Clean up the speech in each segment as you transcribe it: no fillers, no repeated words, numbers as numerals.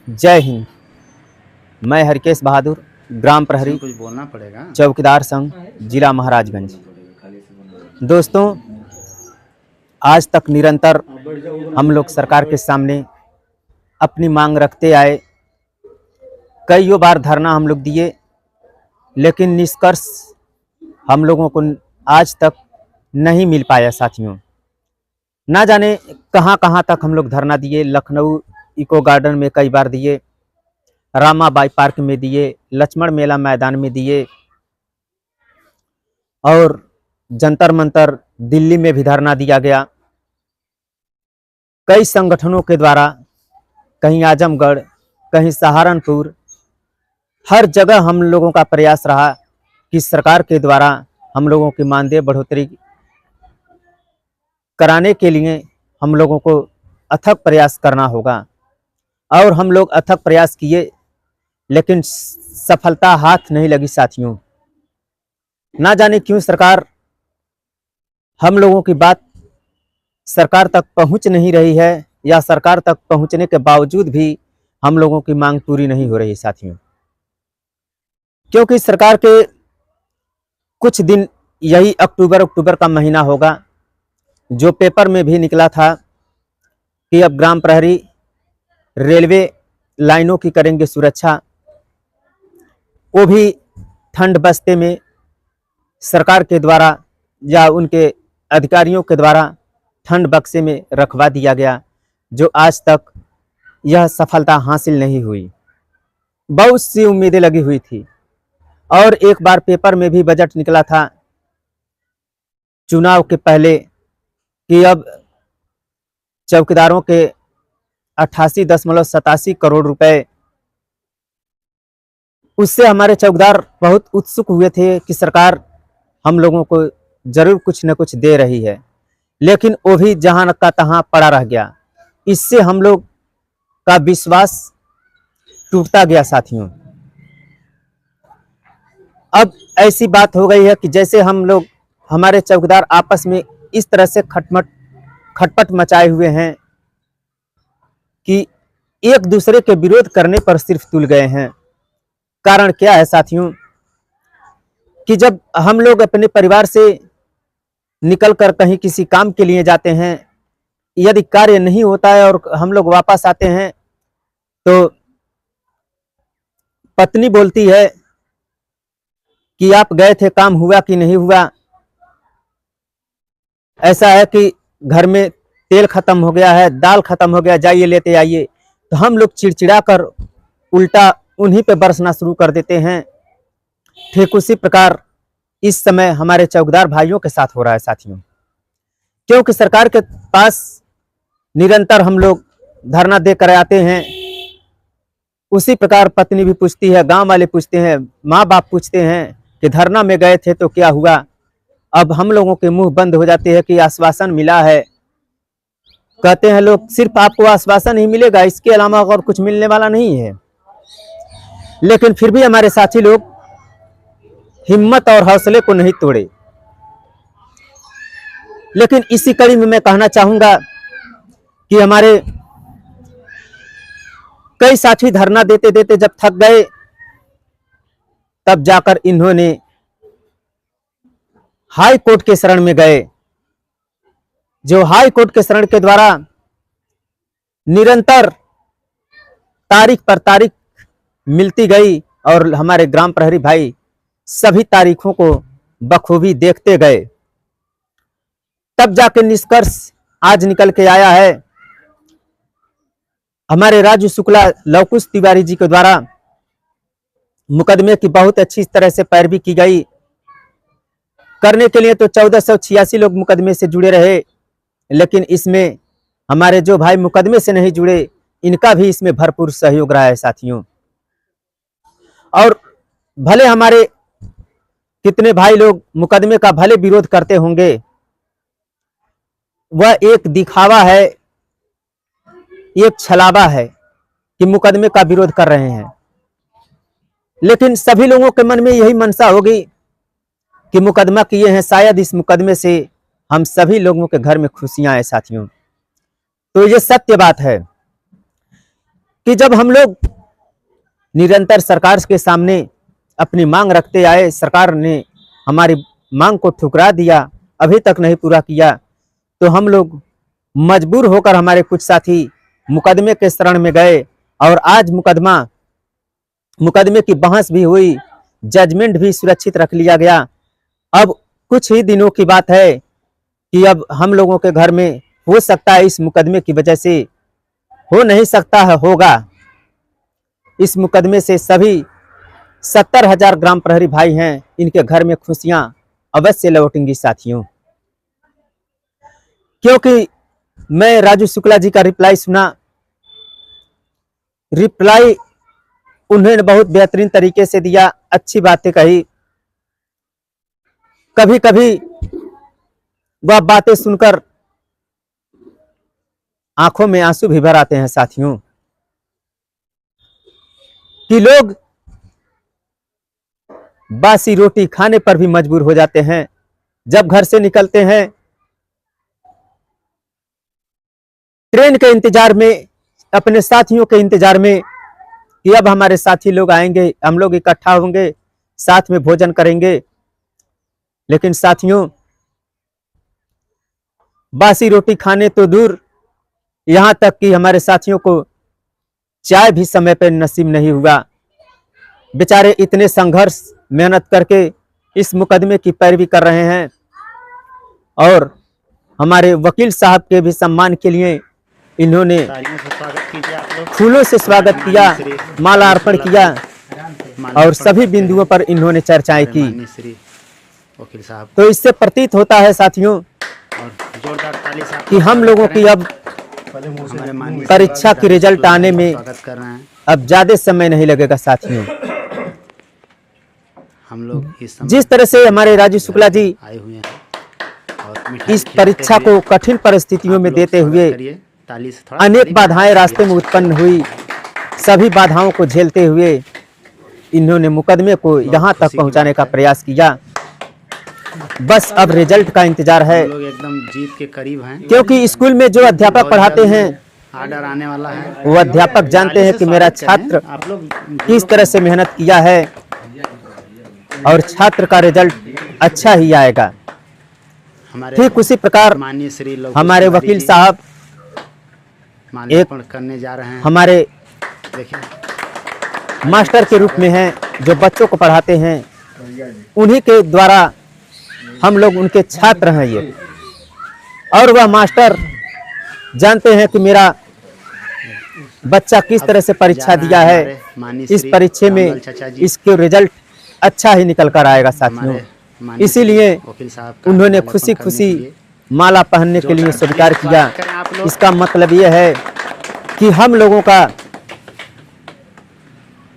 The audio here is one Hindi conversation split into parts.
जय हिंद। मैं हरकेश बहादुर, ग्राम प्रहरी, कुछ बोलना पड़ेगा। चौकीदार संघ, जिला महाराजगंज। दोस्तों, आज तक निरंतर हम लोग सरकार के सामने अपनी मांग रखते आए। कई बार धरना हम लोग दिए, लेकिन निष्कर्ष हम लोगों को आज तक नहीं मिल पाया। साथियों, ना जाने कहां कहां तक हम लोग धरना दिए। लखनऊ इको गार्डन में कई बार दिए, रामाबाई पार्क में दिए, लक्ष्मण मेला मैदान में दिए, और जंतर मंतर दिल्ली में भी धरना दिया गया। कई संगठनों के द्वारा, कहीं आजमगढ़, कहीं सहारनपुर, हर जगह हम लोगों का प्रयास रहा कि सरकार के द्वारा हम लोगों की मानदेय बढ़ोतरी कराने के लिए हम लोगों को अथक प्रयास करना होगा। और हम लोग अथक प्रयास किए, लेकिन सफलता हाथ नहीं लगी। साथियों, ना जाने क्यों सरकार हम लोगों की बात सरकार तक पहुंच नहीं रही है, या सरकार तक पहुंचने के बावजूद भी हम लोगों की मांग पूरी नहीं हो रही। साथियों, क्योंकि सरकार के कुछ दिन, यही अक्टूबर का महीना होगा, जो पेपर में भी निकला था कि अब ग्राम प्रहरी रेलवे लाइनों की करेंगे सुरक्षा। वो भी ठंड बस्ते में सरकार के द्वारा या उनके अधिकारियों के द्वारा ठंड बक्से में रखवा दिया गया, जो आज तक यह सफलता हासिल नहीं हुई। बहुत सी उम्मीदें लगी हुई थी, और एक बार पेपर में भी बजट निकला था चुनाव के पहले कि अब चौकीदारों के 88.87 करोड़ रुपए। उससे हमारे चौकीदार बहुत उत्सुक हुए थे कि सरकार हम लोगों को जरूर कुछ न कुछ दे रही है, लेकिन वो भी जहां का तहां पड़ा रह गया। इससे हम लोग का विश्वास टूटता गया। साथियों, अब ऐसी बात हो गई है कि जैसे हम लोग, हमारे चौकीदार आपस में इस तरह से खटपट मचाए हुए हैं कि एक दूसरे के विरोध करने पर सिर्फ तुल गए हैं। कारण क्या है साथियों, कि जब हम लोग अपने परिवार से निकलकर कहीं किसी काम के लिए जाते हैं, यदि कार्य नहीं होता है और हम लोग वापस आते हैं, तो पत्नी बोलती है कि आप गए थे, काम हुआ कि नहीं हुआ। ऐसा है कि घर में तेल खत्म हो गया है, दाल खत्म हो गया, जाइए लेते आइए। तो हम लोग चिड़चिड़ा कर उल्टा उन्हीं पे बरसना शुरू कर देते हैं। ठीक उसी प्रकार इस समय हमारे चौकीदार भाइयों के साथ हो रहा है। साथियों, क्योंकि सरकार के पास निरंतर हम लोग धरना देकर आते हैं, उसी प्रकार पत्नी भी पूछती है, गांव वाले पूछते हैं, माँ बाप पूछते हैं कि धरना में गए थे तो क्या हुआ। अब हम लोगों के मुंह बंद हो जाते हैं कि आश्वासन मिला है। कहते हैं लोग, सिर्फ आपको आश्वासन ही मिलेगा, इसके अलावा और कुछ मिलने वाला नहीं है। लेकिन फिर भी हमारे साथी लोग हिम्मत और हौसले को नहीं तोड़े। लेकिन इसी कड़ी में मैं कहना चाहूंगा कि हमारे कई साथी धरना देते देते जब थक गए, तब जाकर इन्होंने हाई कोर्ट के शरण में गए। जो हाई कोर्ट के शरण के द्वारा निरंतर तारीख पर तारीख मिलती गई, और हमारे ग्राम प्रहरी भाई सभी तारीखों को बखूबी देखते गए, तब जाके निष्कर्ष आज निकल के आया है। हमारे राजू शुक्ला, लवकुश तिवारी जी के द्वारा मुकदमे की बहुत अच्छी तरह से पैरवी की गई। करने के लिए तो 1486 लोग मुकदमे से जुड़े रहे, लेकिन इसमें हमारे जो भाई मुकदमे से नहीं जुड़े, इनका भी इसमें भरपूर सहयोग रहा है। साथियों, और भले हमारे कितने भाई लोग मुकदमे का भले विरोध करते होंगे, वह एक दिखावा है, एक छलावा है कि मुकदमे का विरोध कर रहे हैं। लेकिन सभी लोगों के मन में यही मनसा होगी कि मुकदमा किए हैं, शायद इस मुकदमे से हम सभी लोगों के घर में खुशियां आए। साथियों, तो ये सत्य बात है कि जब हम लोग निरंतर सरकार के सामने अपनी मांग रखते आए, सरकार ने हमारी मांग को ठुकरा दिया, अभी तक नहीं पूरा किया, तो हम लोग मजबूर होकर हमारे कुछ साथी मुकदमे के शरण में गए और आज मुकदमे की बहस भी हुई, जजमेंट भी सुरक्षित रख लिया गया। अब कुछ ही दिनों की बात है कि अब हम लोगों के घर में हो सकता है, इस मुकदमे की वजह से हो नहीं सकता है, होगा, इस मुकदमे से सभी 70,000 ग्राम प्रहरी भाई हैं, इनके घर में खुशियां अवश्य लौटेंगी साथियों। क्योंकि मैं राजू शुक्ला जी का रिप्लाई सुना, रिप्लाई उन्होंने बहुत बेहतरीन तरीके से दिया, अच्छी बातें कही। कभी कभी वह बातें सुनकर आंखों में आंसू भी भर आते हैं साथियों, कि लोग बासी रोटी खाने पर भी मजबूर हो जाते हैं। जब घर से निकलते हैं ट्रेन के इंतजार में, अपने साथियों के इंतजार में कि अब हमारे साथी लोग आएंगे, हम लोग इकट्ठा होंगे, साथ में भोजन करेंगे। लेकिन साथियों, बासी रोटी खाने तो दूर, यहां तक कि हमारे साथियों को चाय भी समय पर नसीब नहीं हुआ। बेचारे इतने संघर्ष मेहनत करके इस मुकदमे की पैरवी कर रहे हैं और हमारे वकील साहब के भी सम्मान के लिए इन्होंने फूलों से स्वागत किया, माला अर्पण किया और सभी बिंदुओं पर इन्होंने चर्चाएं की। वकील साहब, तो इससे प्रतीत होता है साथियों कि हम लोगों की अब परीक्षा की रिजल्ट आने में अब ज्यादा समय नहीं लगेगा साथियों। हम लोग जिस तरह से हमारे राजू शुक्ला जी आए हुए हैं और इस परीक्षा को कठिन परिस्थितियों में देते हुए अनेक बाधाएं रास्ते में उत्पन्न हुई, सभी बाधाओं को झेलते हुए इन्होंने मुकदमे को यहां तक पहुंचाने का प्रयास किया। बस अब रिजल्ट का इंतजार है, लोग एकदम जीत के करीब हैं, क्योंकि स्कूल में जो अध्यापक पढ़ाते हैं आर्डर आने वाला है। वो अध्यापक जानते हैं कि मेरा छात्र आप लोग किस तरह से मेहनत किया है और छात्र का रिजल्ट अच्छा ही आएगा। हमारे ठीक उसी प्रकार माननीय श्री लघु हमारे कुमारी वकील जी साहब माल्यार्पण करने जा रहे हैं। हमारे देखिए मास्टर के रूप में हैं, जो बच्चों को पढ़ाते हैं, उन्हीं के द्वारा हम लोग उनके छात्र हैं ये। और वह मास्टर जानते हैं कि मेरा बच्चा किस तरह से परीक्षा दिया है, इस परीक्षा में इसके रिजल्ट अच्छा ही निकल कर आएगा साथियों। इसीलिए वकील साहब का उन्होंने माल्यार्पण खुशी करने खुशी के लिए माला पहनने के लिए स्वीकार किया। आप लोग इसका मतलब यह है कि हम लोगों का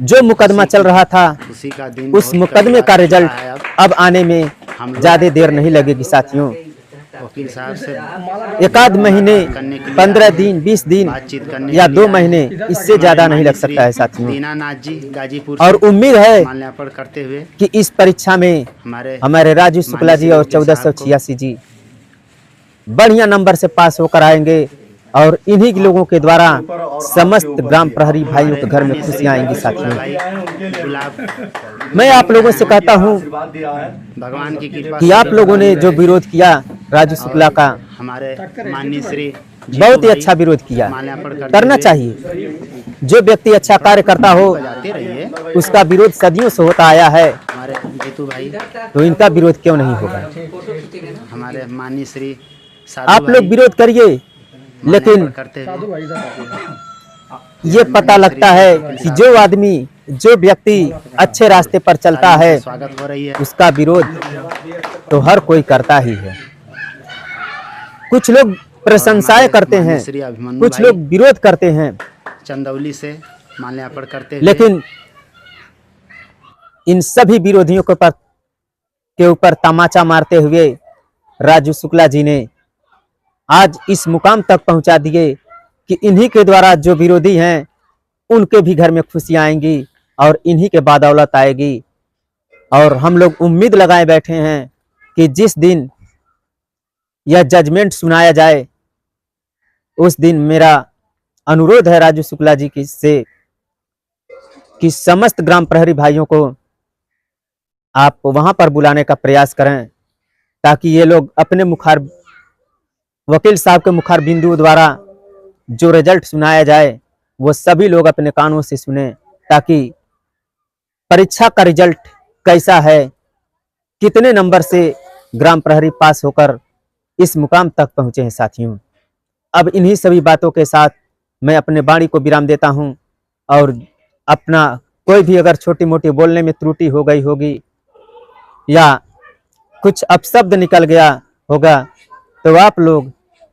जो मुकदमा चल रहा था, खुशी का दिन उस बहुत मुकदमे करीब का आ रिजल्ट चुका है। अब आने में हम लोग ज्यादा देर नहीं लगेगी साथियों। वकील साहब से एकाध महीने, 15 दिन, 20 दिन बातचीत करने या के 2 लिए महीने, इससे ज्यादा नहीं लग सकता है साथियों। दीनानाथ जी गाजीपुर और से उम्मीद है माल्यार्पण करते हुए कि इस परीक्षा में हमारे राजू शुक्ला जी और 1486 जी बढ़िया नंबर से पास होकर आएंगे और इन्हीं लोगों के द्वारा समस्त ग्राम प्रहरी भाइयों के घर में खुशियां आएंगी साथियों। गुलाब मैं आप लोगों से कहता हूं भगवान की कृपा कि आप लोगों ने जो विरोध किया राजू शुक्ला का, हमारे माननीय श्री बहुत ही अच्छा विरोध किया, माल्यार्पण करना चाहिए। जो व्यक्ति अच्छा कार्य करता हो जाते रहिए। उसका विरोध सदियों से होता आया है, हमारे जीतू भाई, तो इनका विरोध क्यों नहीं होगा। हमारे माननीय श्री आप लोग विरोध करिए, लेकिन करते हुए ये पता लगता है कि जो आदमी, जो व्यक्ति अच्छे रास्ते पर चलता है, स्वागत हो रही है। उसका विरोध तो हर कोई करता ही है। कुछ लोग प्रशंसाएं करते हैं, श्री अभिमन्यु कुछ भाई लोग विरोध करते हैं, चंदौली से माल्यार्पण करते हुए लेकिन इन सभी विरोधियों के ऊपर तमाचा मारते हुए राजू शुक्ला जी ने आज इस मुकाम तक पहुंचा दिए कि इन्हीं के द्वारा जो विरोधी हैं उनके भी घर में खुशियां आएंगी और इन्हीं के बदौलत आएगी। और हम लोग उम्मीद लगाए बैठे हैं कि जिस दिन यह जजमेंट सुनाया जाए उस दिन मेरा अनुरोध है राजू शुक्ला जी की से कि समस्त ग्राम प्रहरी भाइयों को आप वहां पर बुलाने का प्रयास करें, ताकि ये लोग अपने मुखार वकील साहब के मुखार बिंदु द्वारा जो रिजल्ट सुनाया जाए वो सभी लोग अपने कानों से सुने, ताकि परीक्षा का रिजल्ट कैसा है, कितने नंबर से ग्राम प्रहरी पास होकर इस मुकाम तक पहुंचे हैं साथियों। अब इन्हीं सभी बातों के साथ मैं अपने वाणी को विराम देता हूं, और अपना कोई भी अगर छोटी मोटी बोलने में त्रुटि हो गई होगी या कुछ अपशब्द निकल गया होगा तो आप लोग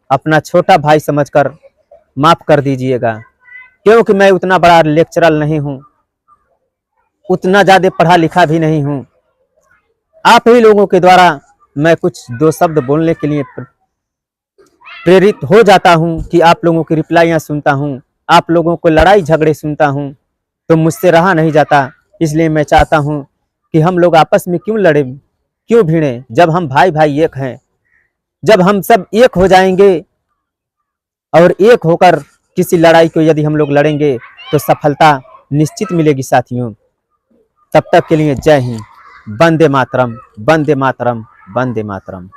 अपना छोटा भाई समझकर माफ कर दीजिएगा, क्योंकि मैं उतना बड़ा लेक्चरर नहीं हूं, उतना ज़्यादा पढ़ा लिखा भी नहीं हूं। आप ही लोगों के द्वारा मैं कुछ दो शब्द बोलने के लिए प्रेरित हो जाता हूं कि आप लोगों की रिप्लाइयां सुनता हूं, आप लोगों को लड़ाई झगड़े सुनता हूं, तो मुझसे रहा नहीं जाता। इसलिए मैं चाहता हूं कि हम लोग आपस में क्यों लड़े, क्यों भिड़े, जब हम भाई भाई एक हैं। जब हम सब एक हो जाएंगे और एक होकर किसी लड़ाई को यदि हम लोग लड़ेंगे तो सफलता निश्चित मिलेगी साथियों। तब तक के लिए जय हिंद, वंदे मातरम, वंदे मातरम, वंदे मातरम।